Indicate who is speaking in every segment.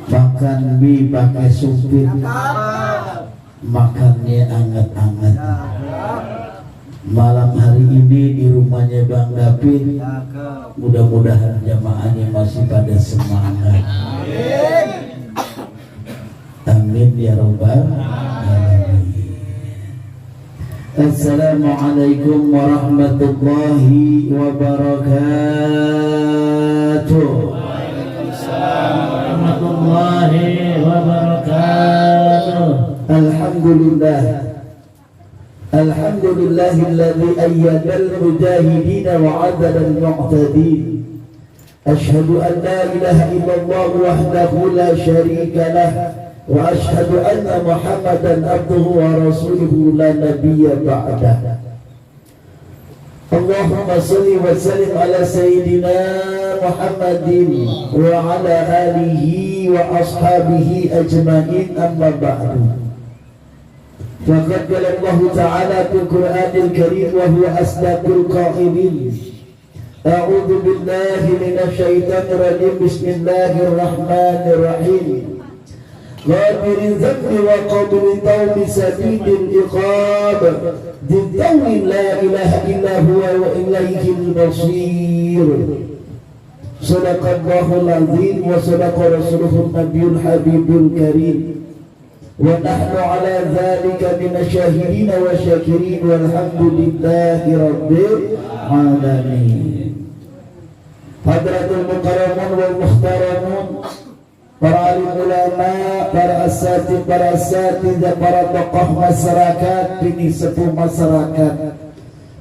Speaker 1: makan mie pakai supit, makannya anget-anget. Malam hari ini di rumahnya Bang David, mudah-mudahan jamaahnya masih pada semangat. Amin ya rabbal alamin. Assalamualaikum warahmatullahi wabarakatuh. Waalaikumsalam warahmatullahi wabarakatuh. Alhamdulillah. Alhamdulillahilladzi ayyadal mujahidin wa 'adadal mu'tadin. Asyhadu an la ilaha illallah wahdahu la syarika lah wa asyhadu anna Muhammadan abduhu wa rasuluhu la nabiyya ba'dah. Allahumma shalli wa sallim ala sayyidina Muhammadin wa ala alihi wa ashabihi ajma'in, amma ba'du. Faqad qala Allah Ta'ala fil Qur'anil Karim wa huwa asdaqul qa'ilin. A'udzu billahi minasy syaithanir rajim. Bismillahir rahim. Ghafirin dzambi wa qabilin tawbi sadidil iqab. Dzawin la ilaha illa huwa wa ilaihil masir. Shadaqallahul azim wa shadaqa rasuluhun nabiyul habibul karim. Wa nahnu ala dzalika minasyahidin wa syakirin walhamdulillahi rabbil alamin. Hadratul mukarramun wal muhtaramun, para alim ulama, para asatidz, para tokoh masyarakat, ini sepuh masyarakat,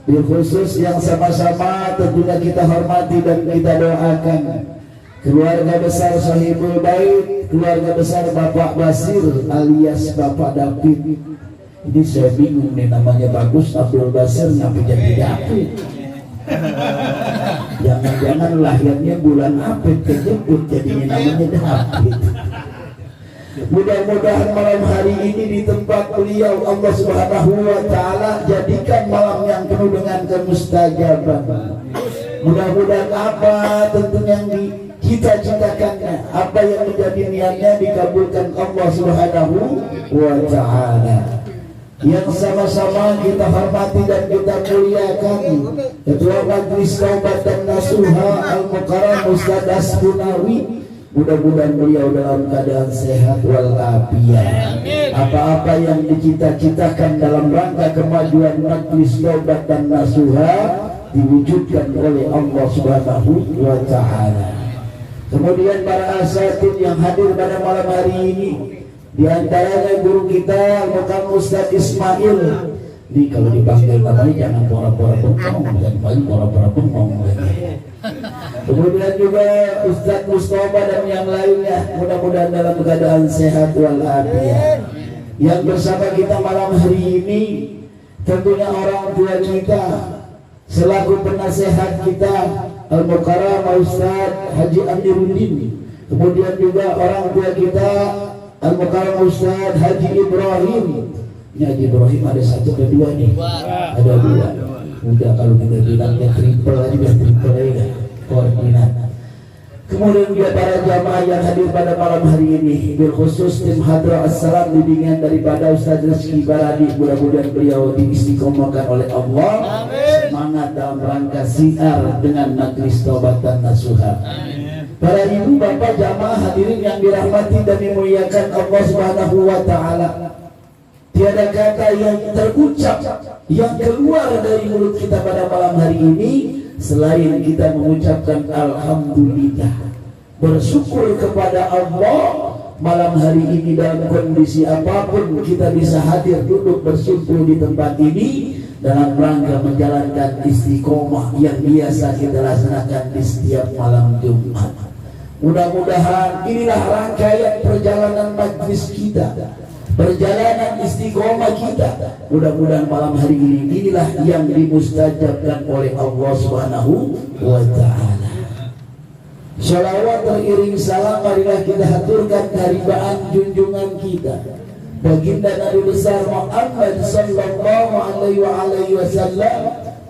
Speaker 1: bil khusus yang sama-sama tentunya kita hormati dan kita doakan keluarga besar Sahibul Bait, keluarga besar Bapak Basir alias Bapak David. Ini saya bingung nih, namanya bagus Abdul Basir ngapa jadi David? Jangan-jangan lahirnya bulan Apit kejebut jadinya namanya David. Mudah-mudahan malam hari ini di tempat beliau Allah Subhanahu wa Ta'ala jadikan malam yang penuh dengan kemustajaban. Mudah-mudahan apa tentunya yang kita citakannya, apa yang menjadi niatnya dikabulkan Allah Subhanahu wa Ta'ala. Yang sama-sama kita hormati dan kita muliakan Ketua Majelis Taubat dan Nasuha Al-Mukarram Ustaz Asbunawi. Mudah-mudahan beliau dalam keadaan sehat walafiat. Apa-apa yang dicita-citakan dalam rangka kemajuan Majelis Taubat dan Nasuha diwujudkan oleh Allah Subhanahu wa Ta'ala. Kemudian para asatidz yang hadir pada malam hari ini, di antaranya guru kita Mukarram Ustaz Ismail. Ini kalau dipanggil namanya jangan pura-pura bengong, jangan paling pura-pura bengong. Kemudian juga Ustaz Mustafa dan yang lainnya, mudah-mudahan dalam keadaan sehat walafiat. Yang bersama kita malam hari ini tentunya orang tua kita selaku penasehat kita Al-Mukarram Ustaz Haji Amiruddin. Kemudian juga orang tua kita Al-Mukarram Ustaz Haji Ibrahim. Ini Haji Ibrahim ada satu ada dua nih. Ada dua. Udah kalau kita bilangnya triple aja biar triple aja koordinat. Kemudian juga para jamaah yang hadir pada malam hari ini, bil khusus tim Hadrah Assalam bimbingan daripada Ustaz Rizky Baradi. Mudah-mudahan beliau diistiqomahkan oleh Allah. Semangat dalam rangka siar dengan Majelis Taubat dan Nasuha. Para ibu bapak jamaah hadirin yang dirahmati dan dimuliakan Allah Subhanahu wa Ta'ala, tiada kata yang terucap yang keluar dari mulut kita pada malam hari ini selain kita mengucapkan alhamdulillah, bersyukur kepada Allah. Malam hari ini dalam kondisi apapun kita bisa hadir duduk bersyukur di tempat ini dalam rangka menjalankan istiqomah yang biasa kita laksanakan di setiap malam Jumat. Mudah-mudahan inilah rangkaian perjalanan majlis kita, perjalanan istiqomah kita. Mudah-mudahan malam hari ini inilah yang dimustajabkan oleh Allah Subhanahu wa Ta'ala. Shalawat teriring salam marilah kita haturkan kehadiran junjungan kita baginda Nabi besar Muhammad sallallahu alaihi wasallam,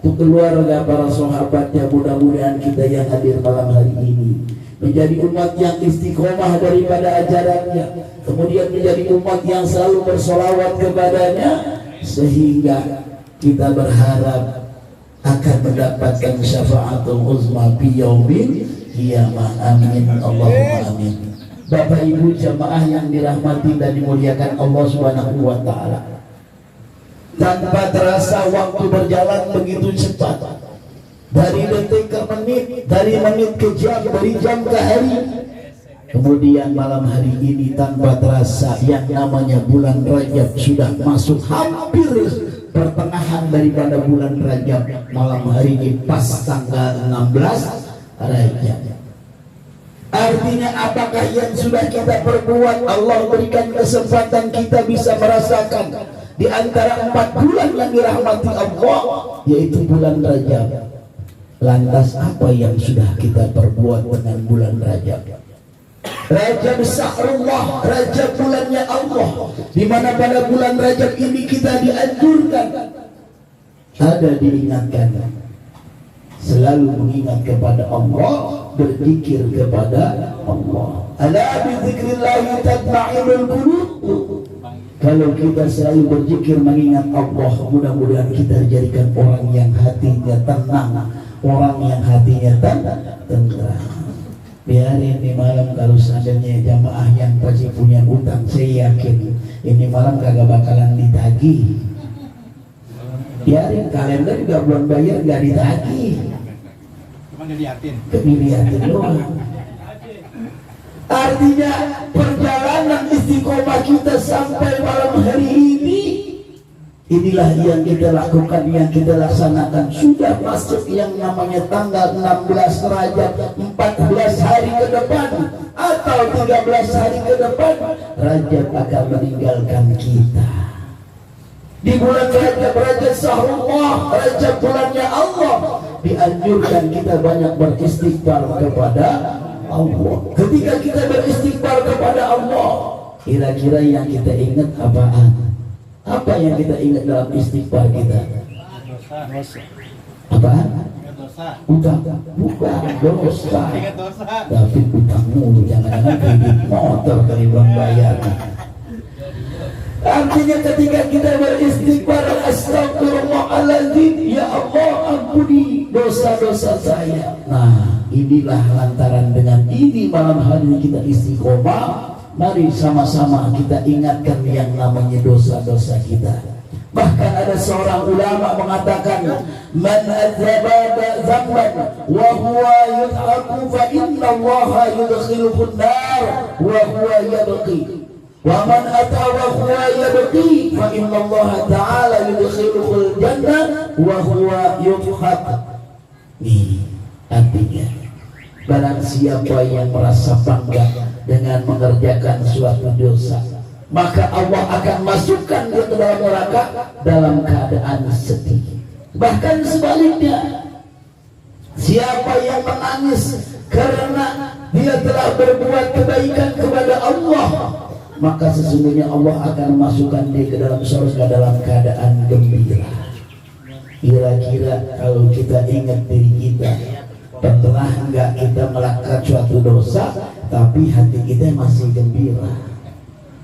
Speaker 1: untuk keluarga para sahabatnya. Mudah-mudahan kita yang hadir malam hari ini menjadi umat yang istiqomah daripada ajarannya, kemudian menjadi umat yang selalu bersolawat kepadanya, sehingga kita berharap akan mendapatkan syafaatul uzma fi yaumil qiyamah. Amin Allahumma amin. Bapak Ibu jamaah yang dirahmati dan dimuliakan Allah Subhanahu wa taala, tanpa terasa waktu berjalan begitu cepat, dari detik ke menit, dari menit ke jam, dari jam ke hari. Kemudian malam hari ini tanpa terasa yang namanya bulan Rajab sudah masuk hampir pertengahan daripada bulan Rajab. Malam hari ini pas tanggal 16 Rajab. Artinya apakah yang sudah kita perbuat Allah berikan kesempatan kita bisa merasakan di antara 4 bulan yang dirahmati Allah, yaitu bulan Rajab. Lantas apa yang sudah kita perbuat dengan bulan Rajab? Rajab Syahrullah, Rajab bulannya Allah, di mana pada bulan Rajab ini kita dianjurkan ada diingatkan selalu mengingat kepada Allah, berzikir kepada Allah. Ala bi dzikrillahi tatma'innul qulub. Kalau kita selalu berzikir mengingat Allah, mudah-mudahan kita dijadikan orang yang hatinya tenang, orang yang hatinya tenang. Biarin di malam kalau seandainya jamaah yang pasti punya utang, saya yakin ini malam kagak bakalan ditagih. Biarin kalender juga belum bayar, gak ditagih. Cuma dilihatin doang. Artinya perjalanan istiqomah kita sampai malam hari ini, inilah yang kita lakukan, yang kita laksanakan. Sudah masuk yang namanya tanggal 16 Rajab, 14 hari ke depan atau 13 hari ke depan, Rajab akan meninggalkan kita. Di bulan Rajab, Rajab Syahrullah, Rajab bulannya Allah, dianjurkan kita banyak beristighfar kepada Allah. Ketika kita beristighfar kepada Allah, kira-kira yang kita ingat apaan? Apa yang kita ingat dalam istighfar kita? Dosa. Apaan? Utang. Bukan dosa. Tapi utangmu jangan-jangan kredit motor kali belum bayar. Artinya ketika kita beristighfar, astagfirullahaladzim, ya Allah ampuni dosa-dosa saya. Nah, inilah lantaran dengan ini malam hari ini kita istiqomah. Mari sama-sama kita ingatkan yang namanya dosa-dosa kita. Bahkan ada seorang ulama mengatakan, man adzaba dzamban wa huwa yudhaku fa inna Allaha yudkhiluhu an-nar wa huwa yabqi. Wa man ata wa huwa yabqi fa inna Allaha ta'ala yudkhiluhu al-jannah wa huwa yudhak. Nih artinya, barang siapa yang merasa bangga dengan mengerjakan suatu dosa, maka Allah akan masukkan dia ke dalam neraka dalam keadaan sedih. Bahkan sebaliknya, siapa yang menangis karena dia telah berbuat kebaikan kepada Allah, maka sesungguhnya Allah akan masukkan dia ke dalam surga dalam keadaan gembira. Kira-kira kalau kita ingat diri kita, pernah enggak kita melakukan suatu dosa tapi hati kita masih gembira,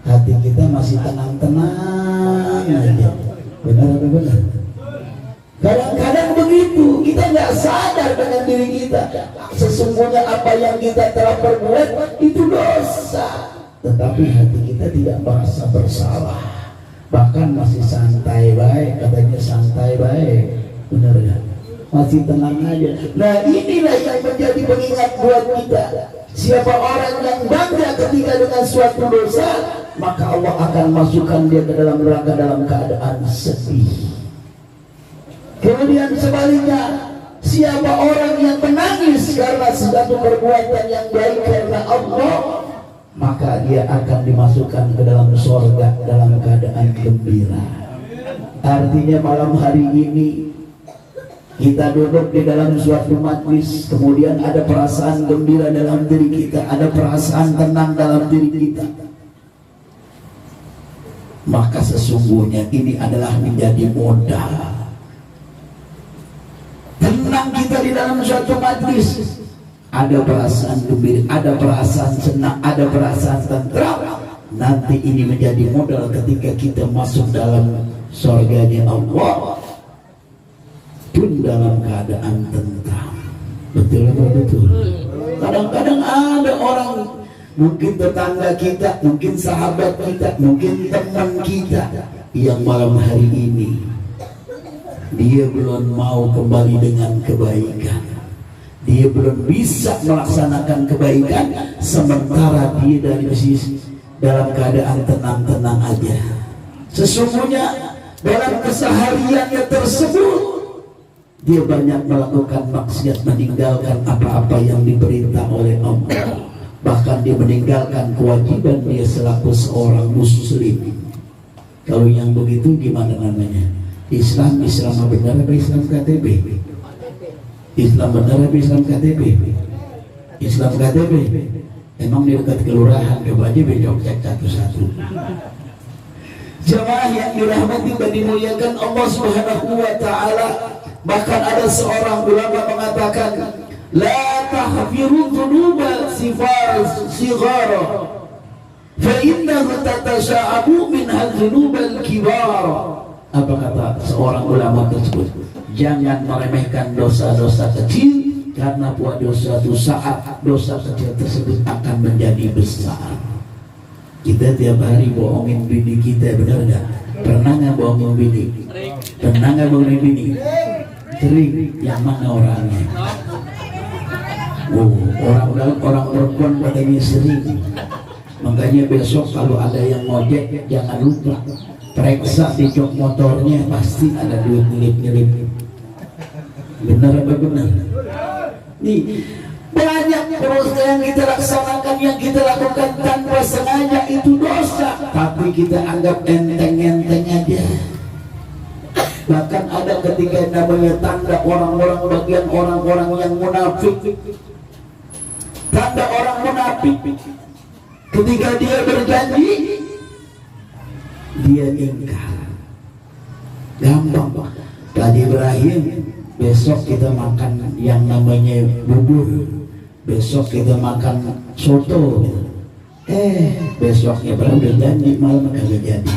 Speaker 1: hati kita masih tenang-tenang aja? Benar atau benar? Kadang-kadang begitu, kita nggak sadar dengan diri kita, sesungguhnya apa yang kita telah perbuat itu dosa, tetapi hati kita tidak merasa bersalah, bahkan masih santai baik, katanya santai baik. Benar ya? Masih tenang aja. Nah, inilah yang menjadi pengingat buat kita. Siapa orang yang bangga ketika dengan suatu dosa, maka Allah akan masukkan dia ke dalam neraka dalam keadaan sedih. Kemudian sebaliknya, siapa orang yang menangis karena suatu perbuatan yang baik karena Allah, maka dia akan dimasukkan ke dalam surga dalam keadaan gembira. Artinya malam hari ini kita duduk di dalam suatu majlis, kemudian ada perasaan gembira dalam diri kita, ada perasaan tenang dalam diri kita, maka sesungguhnya ini adalah menjadi modal. Tenang kita di dalam suatu majlis, ada perasaan gembira, ada perasaan senang, ada perasaan tentram. Nanti ini menjadi modal ketika kita masuk dalam surganya Allah pun dalam keadaan tentram. Betul apa betul? Kadang-kadang ada orang, mungkin tetangga kita, mungkin sahabat kita, mungkin teman kita, yang malam hari ini dia belum mau kembali dengan kebaikan, dia belum bisa melaksanakan kebaikan, sementara dia dari sisi dalam keadaan tenang-tenang aja. Sesungguhnya dalam kesehariannya tersebut dia banyak melakukan maksiat, meninggalkan apa-apa yang diperintah oleh Allah, bahkan dia meninggalkan kewajiban dia selaku seorang muslim. Kalau yang begitu gimana namanya? Islam benar apa Islam KTP? Islam benar apa Islam KTP? Islam KTP. Emang di dekat kelurahan, coba aja becok cek satu-satu. Jamaah yang dirahmati dan dimuliakan Allah Subhanahu wa taala, bahkan ada seorang ulama mengatakan, la tahfiru dhunuba sighara fa innahu tatasha'abu min dhunubal kibar. Apa kata seorang ulama tersebut? Jangan meremehkan dosa-dosa kecil, karena buat suatu saat dosa kecil tersebut akan menjadi besar. Kita tiap hari bohongin bini kita, benar nggak? Pernah nggak bohongin bini? Pernah nggak bohongin bini? Sering. Yang mana orangnya? Orang perempuan katanya sering. Makanya besok kalau ada yang ngojek, jangan lupa periksa di jok motornya, pasti ada duit nyelip-nyelip. Benar apa benar? Nih, banyak dosa yang kita laksanakan, yang kita lakukan tanpa sengaja, itu dosa, tapi kita anggap enteng-enteng aja. Bahkan ada ketika namanya tanda orang-orang, bagian orang-orang yang munafik. Tanda orang munafik, ketika dia berjanji, dia ingkar. Gampang Pak. Tadi Ibrahim, besok kita makan yang namanya bubur, besok kita makan soto. Besoknya Ibrahim udah janji, malam kagak jadi.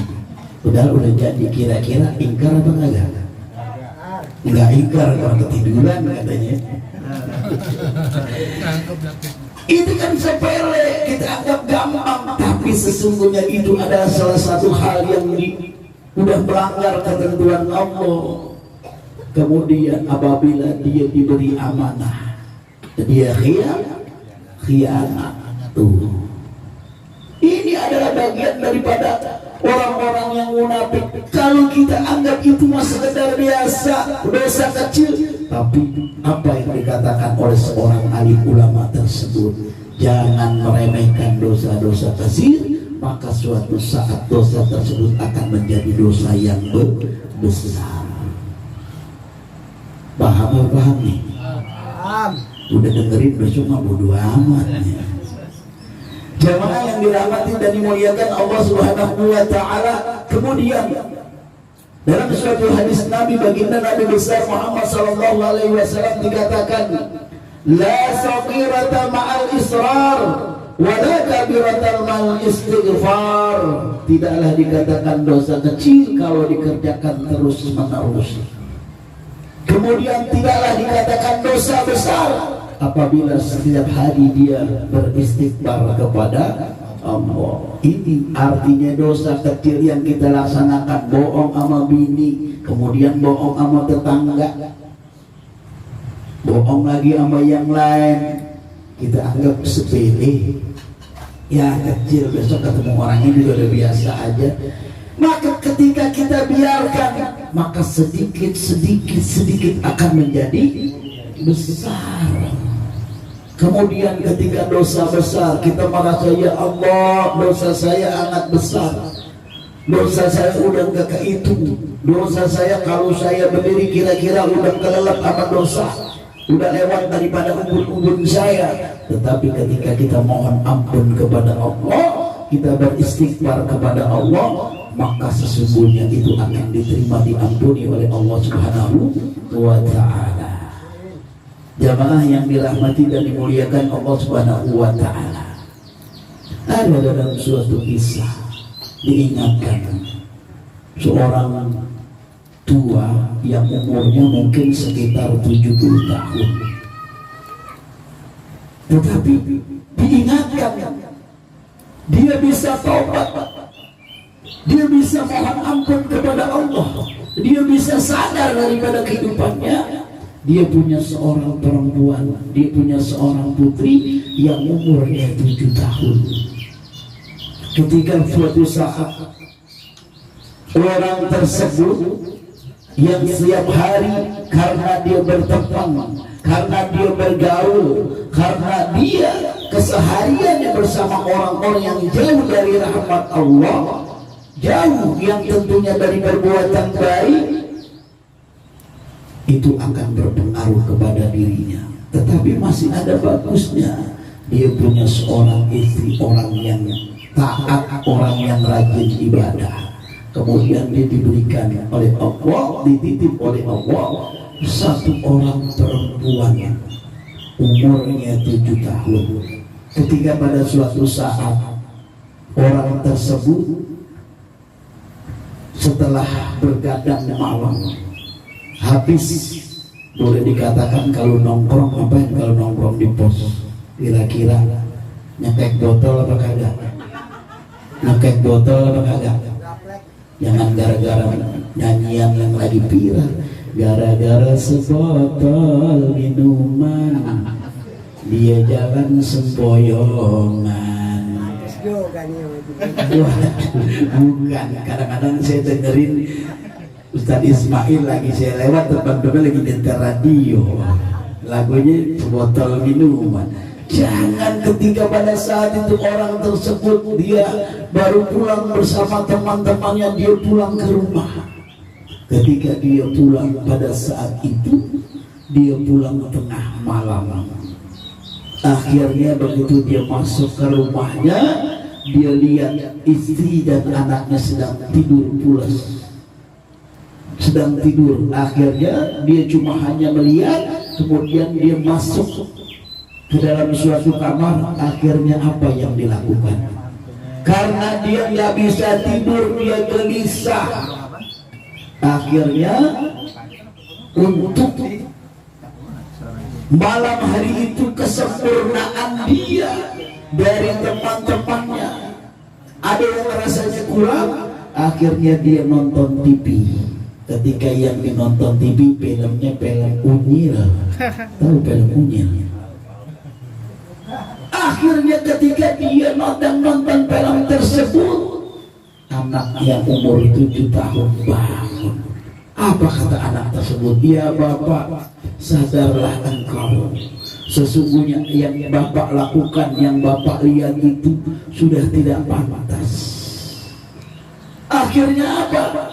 Speaker 1: Udah jadi, kira-kira ingkar apa enggak? Enggak ingkar, kalau ketiduran katanya. Itu kan sepele, kita anggap gampang, tapi sesungguhnya itu adalah salah satu hal yang udah melanggar ketentuan Allah. Kemudian apabila dia diberi amanah, dia khianat. Ini adalah bagian daripada orang-orang yang munafik. Kalau kita anggap itu mah sekedar biasa, dosa kecil, tapi apa yang dikatakan oleh seorang alim ulama tersebut, jangan meremehkan dosa-dosa kecil, maka suatu saat dosa tersebut akan menjadi dosa yang besar. Paham nih? Udah dengerin, besok mah bodo amat ya. Jamaah yang dirahmati dan dimuliakan Allah Subhanahu wa taala. Kemudian dalam suatu hadis Nabi, baginda Nabi besar Muhammad sallallahu alaihi wasallam dikatakan, la saghirata ma'al israr wa la kabirata ma'al istighfar. Tidaklah dikatakan dosa kecil kalau dikerjakan terus-menerus. Kemudian tidaklah dikatakan dosa besar apabila setiap hari dia beristighfar kepada Allah. Ini artinya dosa kecil yang kita laksanakan, bohong sama bini, kemudian bohong sama tetangga, bohong lagi sama yang lain, kita anggap sepele, ya kecil, besok ketemu orangnya juga udah biasa aja. Maka ketika kita biarkan, maka sedikit akan menjadi besar. Kemudian ketika dosa besar, kita merasa, ya Allah, dosa saya amat besar, dosa saya udah gak kehitung, dosa saya kalau saya berdiri kira-kira udah kelelep sama dosa, udah lewat daripada ubun-ubun saya. Tetapi ketika kita mohon ampun kepada Allah, kita beristighfar kepada Allah, maka sesungguhnya itu akan diterima, diampuni oleh Allah Subhanahu wa ta'ala. Jamaah yang dirahmati dan dimuliakan Allah Subhanahu wa taala. Ada dalam suatu kisah diingatkan seorang tua yang umurnya mungkin sekitar 70 tahun. Tetapi diingatkan dia bisa taubat, dia bisa mohon ampun kepada Allah, dia bisa sadar daripada kehidupannya. Dia punya seorang perempuan, dia punya seorang putri yang umurnya 7 tahun. Ketika suatu saat orang tersebut yang setiap hari karena dia berteman, karena dia bergaul, karena dia kesehariannya bersama orang-orang yang jauh dari rahmat Allah, jauh yang tentunya dari perbuatan baik, itu akan berpengaruh kepada dirinya. Tetapi masih ada bagusnya, dia punya seorang istri, orang yang taat, orang yang rajin ibadah. Kemudian dia diberikan oleh Allah, dititip oleh Allah satu orang perempuan umurnya 7 tahun. Ketika pada suatu saat orang tersebut setelah bergadang malam, habis, boleh dikatakan kalau nongkrong, ngapain kalau nongkrong di pos? Kira-kira nyekek botol apa kagak? Nyekek botol apa kagak? Jangan gara-gara nyanyian yang lagi viral, gara-gara sebotol minuman dia jalan sempoyongan. Bukan, kadang-kadang saya dengerin Ustadz Ismail lagi, saya lewat teman-teman lagi nyetel radio, lagunya sebotol minuman. Jangan ketika pada saat itu orang tersebut dia baru pulang bersama teman-temannya, dia pulang ke rumah. Ketika dia pulang pada saat itu, dia pulang tengah malam. Akhirnya begitu dia masuk ke rumahnya, dia lihat istri dan anaknya sedang tidur pulas, sedang tidur. Akhirnya dia cuma hanya melihat, kemudian dia masuk ke dalam suatu kamar. Akhirnya apa yang dilakukan? Karena dia nggak bisa tidur, dia gelisah. Akhirnya untuk malam hari itu kesempurnaan dia dari teman-temannya ada yang rasanya kurang. Akhirnya dia nonton TV. Ketika yang dinonton TV filmnya film Unyil. Tahu film Unyil? Akhirnya ketika dia nonton film tersebut, anak yang umur 7 tahun bangun. Apa kata anak tersebut? Ya bapak, sadarlah engkau, sesungguhnya yang bapak lakukan, yang bapak lihat itu sudah tidak pantas. Akhirnya apa?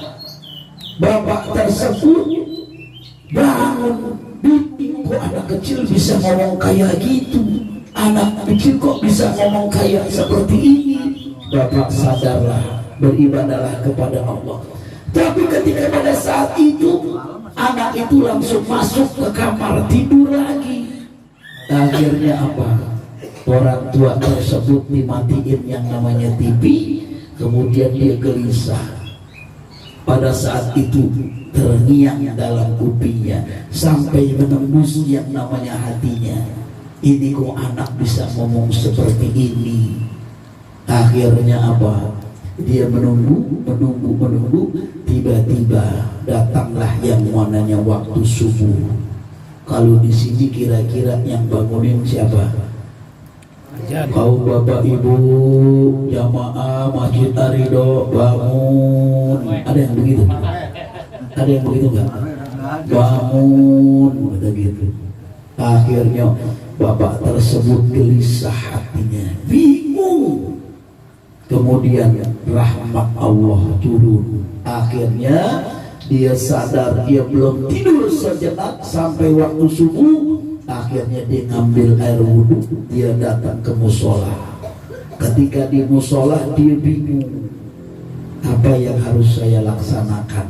Speaker 1: Bapak tersebut bangun, bingung, kok anak kecil bisa ngomong kayak gitu, anak kecil kok bisa ngomong kayak seperti ini. Bapak sadarlah, beribadahlah kepada Allah. Tapi ketika pada saat itu anak itu langsung masuk ke kamar tidur lagi. Akhirnya apa? Orang tua tersebut dimatiin yang namanya TV. Kemudian dia gelisah. Pada saat itu terngiang dalam kupingnya sampai menembus yang namanya hatinya. Ini kok anak bisa ngomong seperti ini? Akhirnya apa? Dia menunggu. Tiba-tiba datanglah yang namanya waktu subuh. Kalau di sini kira-kira yang bangunin siapa? Kau bapak ibu jamaah Masjid Arido bangun. Ada yang begitu? Ada yang begitu nggak? Bangun, begitu. Akhirnya bapak tersebut gelisah hatinya, bingung. Kemudian rahmat Allah turun. Akhirnya dia sadar dia belum tidur sejenak sampai waktu subuh. Akhirnya dia ngambil air wudhu, dia datang ke musola. Ketika di musola dia bingung, apa yang harus saya laksanakan.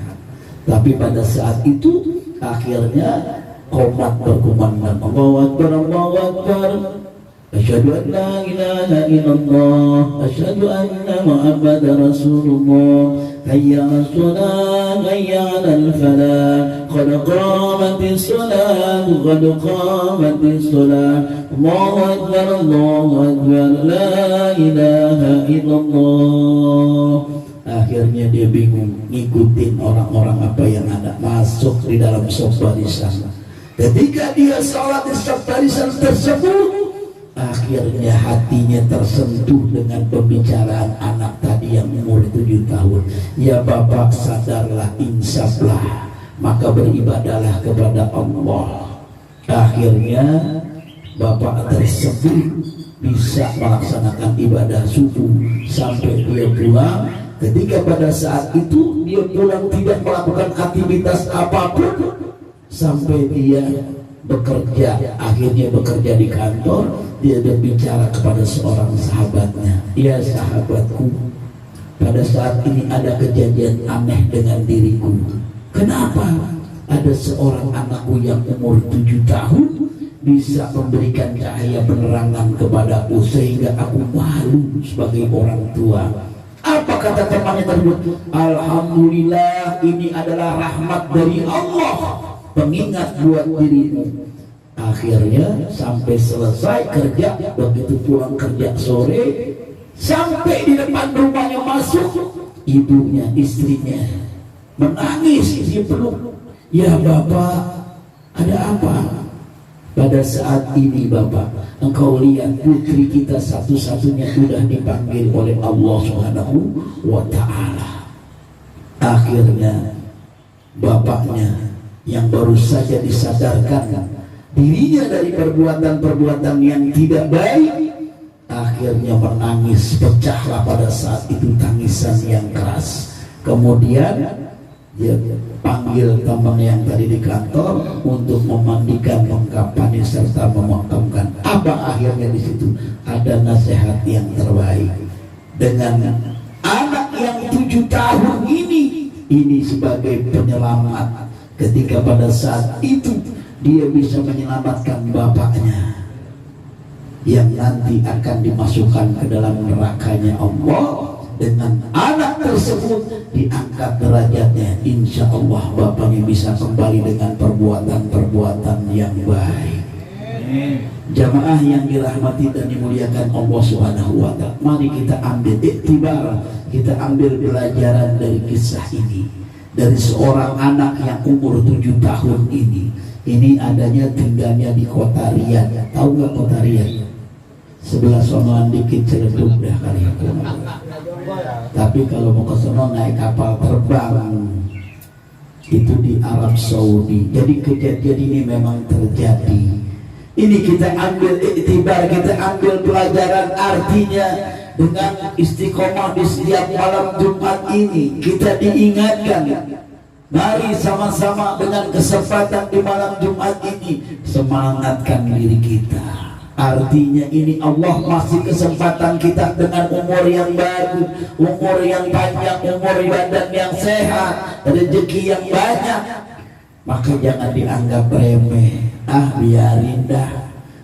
Speaker 1: Tapi pada saat itu akhirnya Qomat berkumandang Allahu Akbar, Allahu Akbar. Asyhadu an la ilaha illallah, asyhadu anna Muhammadar Rasulullah. Hayya 'alas shalah, hayya 'alal falah, qad qamatis shalah, qad qamatis shalah. Allahu Akbar, Allahu Akbar, la ilaha illallah. Akhirnya dia bingung ngikutin orang-orang apa yang ada, masuk di dalam saf barisan. Ketika dia salat di saf barisan tersebut, akhirnya hatinya tersentuh dengan pembicaraan anak tadi yang umur 7 tahun. Ya Bapak, sadarlah, insaflah, maka beribadahlah kepada Allah. Akhirnya Bapak tersebut bisa melaksanakan ibadah subuh sampai dia pulang. Ketika pada saat itu dia pulang tidak melakukan aktivitas apapun sampai dia bekerja, akhirnya bekerja di kantor. Dia berbicara kepada seorang sahabatnya, ya sahabatku, pada saat ini ada kejadian aneh dengan diriku. Kenapa? Ada seorang anakku yang umur 7 tahun bisa memberikan cahaya penerangan kepadaku sehingga aku malu sebagai orang tua. Apa kata temannya tersebut? Alhamdulillah, ini adalah rahmat dari Allah, pengingat buat dirimu. Akhirnya sampai selesai kerja, begitu pulang kerja sore, sampai di depan rumahnya masuk, ibunya, istrinya menangis, dia peluk. Ya Bapak, ada apa? Pada saat ini Bapak, engkau lihat putri kita satu-satunya sudah dipanggil oleh Allah Subhanahu wa Ta'ala. Akhirnya bapaknya yang baru saja disadarkan dirinya dari perbuatan-perbuatan yang tidak baik, akhirnya menangis, pecahlah pada saat itu tangisan yang keras. Kemudian dia panggil teman yang tadi di kantor untuk memandikan, mengkafani serta memakamkan. Apa akhirnya di situ? Ada nasihat yang terbaik dengan anak yang 7 tahun ini sebagai penyelamat. Ketika pada saat itu dia bisa menyelamatkan bapaknya yang nanti akan dimasukkan ke dalam nerakanya Allah. Dengan anak tersebut diangkat derajatnya, insya Allah bapaknya bisa kembali dengan perbuatan-perbuatan yang baik. Jamaah yang dirahmati dan dimuliakan Allah Subhanahu wa Ta'ala, mari kita ambil iktibar, kita ambil pelajaran dari kisah ini, dari seorang anak yang umur 7 tahun ini. Ini adanya tinggalnya di kota Riyadh. Tahu nggak kota Riyadh? Sebelah sonoan dikit Ciledug dah kali aku. Tapi kalau mau ke sono naik kapal terbang, itu di Arab Saudi. Jadi kejadian ini memang terjadi. Ini kita ambil iktibar, kita ambil pelajaran, artinya dengan istiqomah di setiap malam Jumat ini kita diingatkan. Mari sama-sama dengan kesempatan di malam Jumat ini semangatkan diri kita. Artinya ini Allah masih kesempatan kita dengan umur yang bagus, umur yang panjang, umur badan yang sehat, rezeki yang banyak. Maka jangan dianggap remeh. Biarin dah.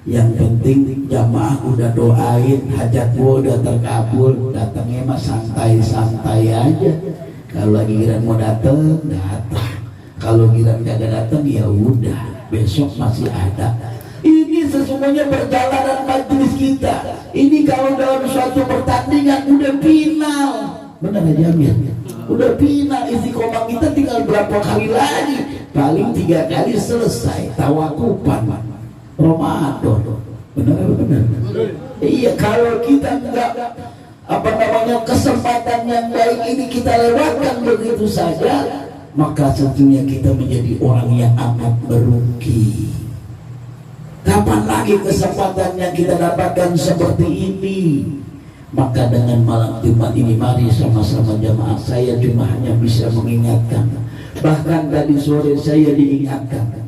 Speaker 1: Yang penting jamaah udah doain, hajat gua udah terkabul, datangnya mah santai-santai aja. Kalau lagi kira mau datang, kalau kira kagak datang ya udah, besok masih ada. Ini sesungguhnya perjalanan majelis kita. Ini kalau dalam suatu pertandingan udah final, benar aja Amir, udah final. Istiqomah kita tinggal berapa kali lagi? Paling 3 kali selesai tawakufan Ramadan. Benar. Iya, kalau kita enggak kesempatan yang baik ini kita lewatkan begitu saja, maka tentunya kita menjadi orang yang amat merugi. Kapan lagi kesempatan yang kita dapatkan seperti ini? Maka dengan malam Jumat ini mari sama-sama jamaah, saya cuma hanya bisa mengingatkan. Bahkan tadi sore saya diingatkan.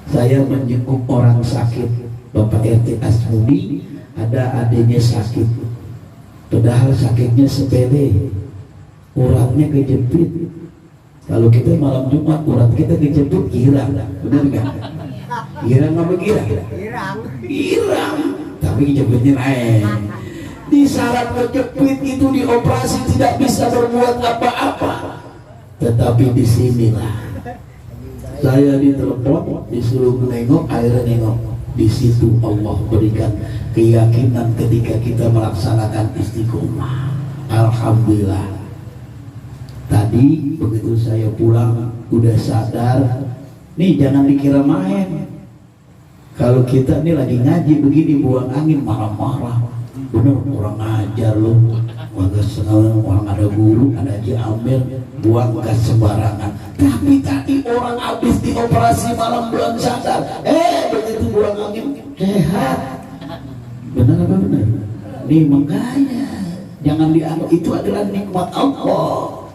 Speaker 1: Saya menjenguk orang sakit, Bapak RT Asmudi, ada adiknya sakit. Padahal sakitnya sepele, uratnya kejepit. Kalau kita malam Jumat urat kita kejepit girang, benar nggak? Girang apa girang? Girang, tapi kejepitnya naik. Di syarat kejepit itu dioperasi tidak bisa berbuat apa-apa. Tetapi disinilah saya ditelepon, disuruh nengok, akhirnya nengok. Di situ Allah berikan keyakinan ketika kita melaksanakan istiqomah. Alhamdulillah. Tadi begitu saya pulang udah sadar, nih jangan dikira main. Kalau kita nih lagi ngaji begini buang angin marah-marah, bener kurang ajar loh. Maka sekarang orang ada guru, ada Haji Amir, buang gas sembarangan. Tapi tadi orang habis dioperasi malam bulan sadar, begitu buang angin sehat. Benar apa benar? Nih makanya jangan dianggap itu adalah nikmat Allah.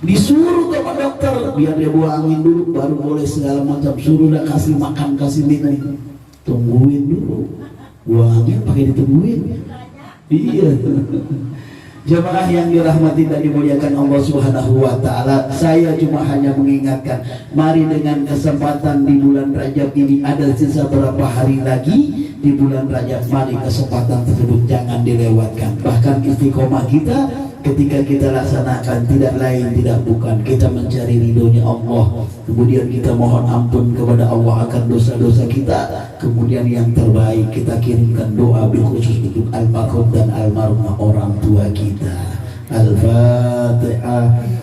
Speaker 1: Disuruh sama dokter biar dia buang angin dulu, baru boleh segala macam. Suruh dah kasih makan, kasih minum, tungguin dulu. Buang angin pakai ditungguin. Iya. Jemaah yang dirahmati dan dimuliakan Allah Subhanahu wa taala, saya cuma hanya mengingatkan, mari dengan kesempatan di bulan Rajab ini ada sisa berapa hari lagi di bulan Rajab, mari kesempatan tersebut jangan dilewatkan. Bahkan istiqomah kita ketika kita laksanakan tidak lain tidak bukan kita mencari ridhonya Allah, kemudian kita mohon ampun kepada Allah akan dosa-dosa kita, kemudian yang terbaik kita kirimkan doa bil khusus untuk almarhum dan almarhumah orang tua kita. Al-Fatihah.